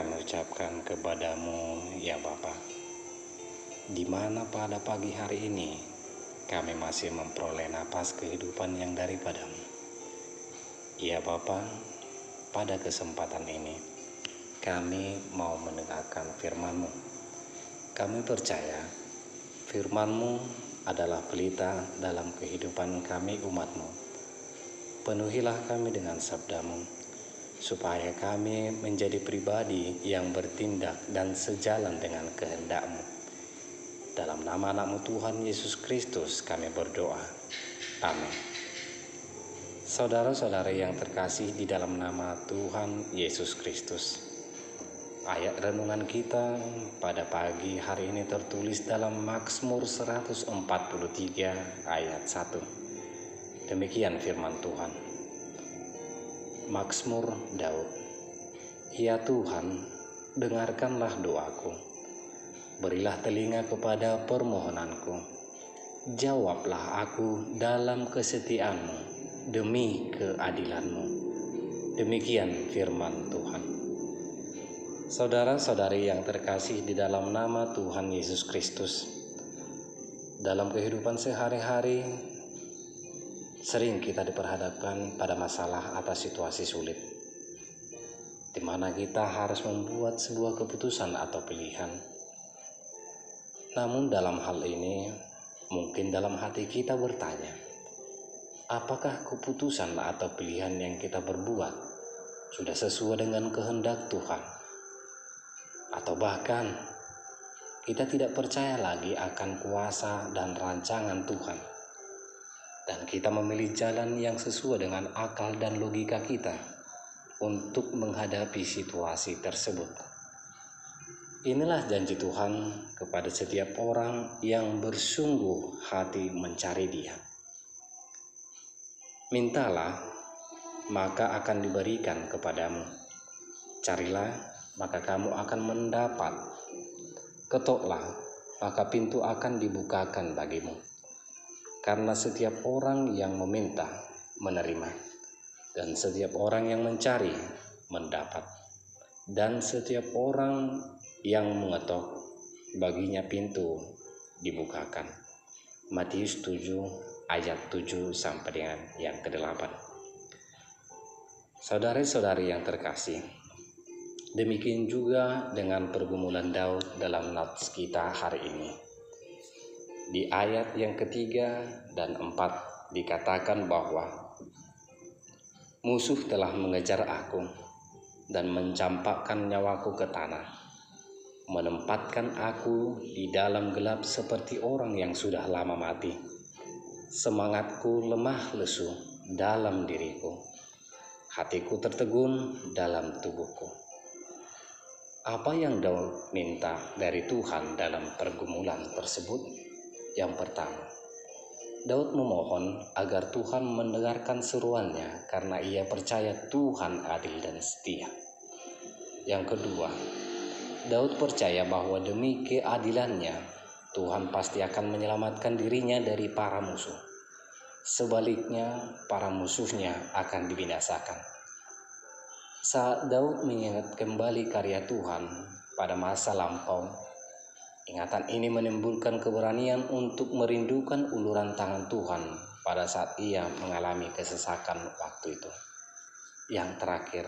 kami ucapkan kepadamu, ya Bapa, di mana pada pagi hari ini kami masih memperoleh napas kehidupan yang daripadamu. Ya Bapa, pada kesempatan ini kami mau mendengarkan firman-Mu. Kami percaya firman-Mu adalah pelita dalam kehidupan kami umat-Mu. Penuhilah kami dengan sabda-Mu, supaya kami menjadi pribadi yang bertindak dan sejalan dengan kehendak-Mu. Dalam nama anak-Mu Tuhan Yesus Kristus kami berdoa. Amin. Saudara-saudari yang terkasih di dalam nama Tuhan Yesus Kristus, ayat renungan kita pada pagi hari ini tertulis dalam Mazmur 143 ayat 1. Demikian firman Tuhan. Mazmur Daud. Ya Tuhan, dengarkanlah doaku. Berilah telinga kepada permohonanku. Jawablah aku dalam kesetiaan-Mu demi keadilan-Mu. Demikian firman Tuhan. Saudara-saudari yang terkasih di dalam nama Tuhan Yesus Kristus, dalam kehidupan sehari-hari sering kita diperhadapkan pada masalah atau situasi sulit, di mana kita harus membuat sebuah keputusan atau pilihan. Namun dalam hal ini, mungkin dalam hati kita bertanya, apakah keputusan atau pilihan yang kita berbuat sudah sesuai dengan kehendak Tuhan? Atau bahkan kita tidak percaya lagi akan kuasa dan rancangan Tuhan, dan kita memilih jalan yang sesuai dengan akal dan logika kita untuk menghadapi situasi tersebut. Inilah janji Tuhan kepada setiap orang yang bersungguh hati mencari Dia. Mintalah, maka akan diberikan kepadamu. Carilah, maka kamu akan mendapat. Ketoklah, maka pintu akan dibukakan bagimu. Karena setiap orang yang meminta, menerima. Dan setiap orang yang mencari, mendapat. Dan setiap orang yang mengetok, baginya pintu dibukakan. Matius 7 ayat 7 sampai dengan yang ke-8. Saudari-saudari yang terkasih, demikian juga dengan pergumulan Daud dalam nats kita hari ini. Di ayat yang ketiga dan 4 dikatakan bahwa musuh telah mengejar aku dan mencampakkan nyawaku ke tanah, menempatkan aku di dalam gelap seperti orang yang sudah lama mati. Semangatku lemah lesu dalam diriku, hatiku tertegun dalam tubuhku. Apa yang Daud minta dari Tuhan dalam pergumulan tersebut? Yang pertama, Daud memohon agar Tuhan mendengarkan seruannya karena ia percaya Tuhan adil dan setia. Yang kedua, Daud percaya bahwa demi keadilannya, Tuhan pasti akan menyelamatkan dirinya dari para musuh. Sebaliknya, para musuhnya akan dibinasakan. Saat Daud mengingat kembali karya Tuhan pada masa lampau, ingatan ini menimbulkan keberanian untuk merindukan uluran tangan Tuhan pada saat ia mengalami kesesakan waktu itu. Yang terakhir,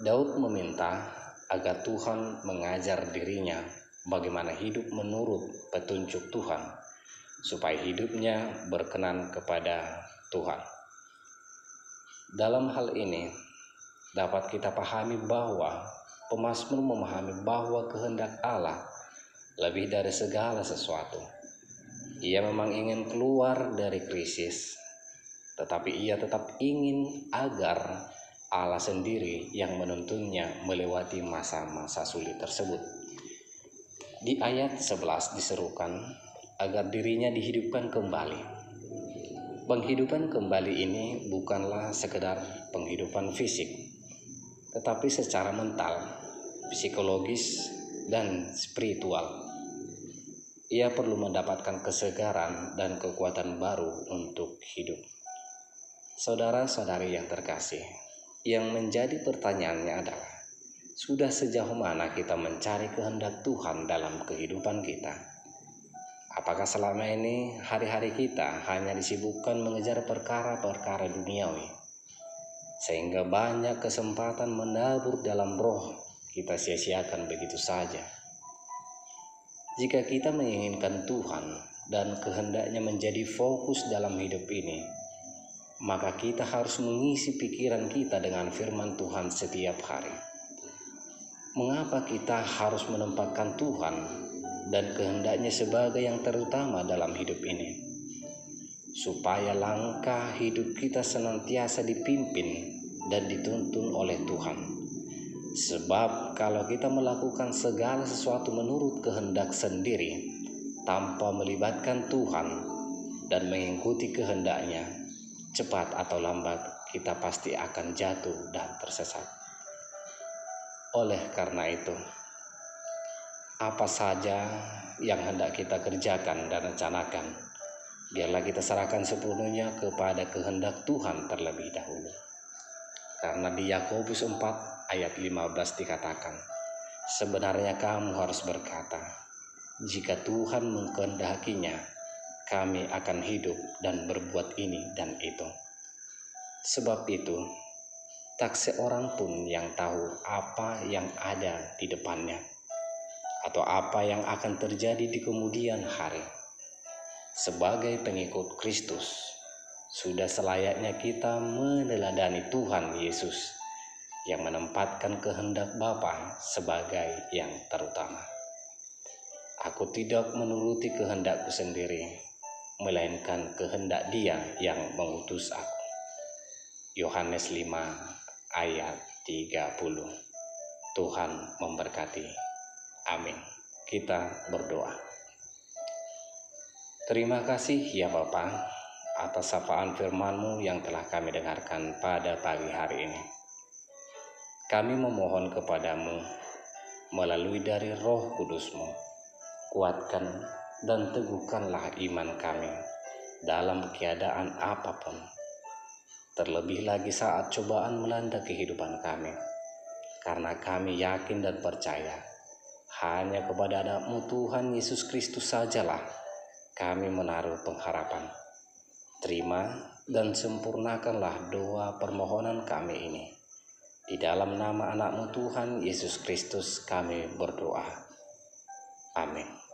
Daud meminta agar Tuhan mengajar dirinya bagaimana hidup menurut petunjuk Tuhan, supaya hidupnya berkenan kepada Tuhan. Dalam hal ini, dapat kita pahami bahwa pemazmur memahami bahwa kehendak Allah lebih dari segala sesuatu. Ia memang ingin keluar dari krisis, tetapi ia tetap ingin agar Allah sendiri yang menuntunnya melewati masa-masa sulit tersebut. Di ayat 11 diserukan agar dirinya dihidupkan kembali. Penghidupan kembali ini bukanlah sekedar penghidupan fisik, tetapi secara mental, psikologis, dan spiritual. Ia perlu mendapatkan kesegaran dan kekuatan baru untuk hidup. Saudara-saudari yang terkasih, yang menjadi pertanyaannya adalah, Sudah sejauh mana kita mencari kehendak Tuhan dalam kehidupan kita? Apakah selama ini hari-hari kita hanya disibukkan mengejar perkara-perkara duniawi, sehingga banyak kesempatan menabur dalam roh kita sia-siakan begitu saja? Jika kita menginginkan Tuhan dan kehendaknya menjadi fokus dalam hidup ini, maka kita harus mengisi pikiran kita dengan firman Tuhan setiap hari. Mengapa kita harus menempatkan Tuhan dan kehendaknya sebagai yang terutama dalam hidup ini? Supaya langkah hidup kita senantiasa dipimpin dan dituntun oleh Tuhan. Sebab kalau kita melakukan segala sesuatu menurut kehendak sendiri tanpa melibatkan Tuhan dan mengikuti kehendaknya, cepat atau lambat kita pasti akan jatuh dan tersesat. Oleh karena itu, apa saja yang hendak kita kerjakan dan rencanakan, biarlah kita serahkan sepenuhnya kepada kehendak Tuhan terlebih dahulu. Karena di Yakobus 4 ayat 15 dikatakan, sebenarnya kamu harus berkata, jika Tuhan mengkehendakinya, kami akan hidup dan berbuat ini dan itu. Sebab itu, tak seorang pun yang tahu apa yang ada di depannya atau apa yang akan terjadi di kemudian hari. Sebagai pengikut Kristus, sudah selayaknya kita meneladani Tuhan Yesus yang menempatkan kehendak Bapa sebagai yang terutama. Aku tidak menuruti kehendakku sendiri, melainkan kehendak Dia yang mengutus aku. Yohanes 5 ayat 30. Tuhan memberkati. Amin. Kita berdoa. Terima kasih ya Bapa atas sapaan firman-Mu yang telah kami dengarkan pada pagi hari ini. Kami memohon kepadamu melalui dari Roh Kudus-Mu, kuatkan dan teguhkanlah iman kami dalam keadaan apapun. Terlebih lagi saat cobaan melanda kehidupan kami, karena kami yakin dan percaya hanya kepada Anak-Mu Tuhan Yesus Kristus sajalah kami menaruh pengharapan. Terima dan sempurnakanlah doa permohonan kami ini. Di dalam nama Anak-Mu Tuhan Yesus Kristus kami berdoa. Amin.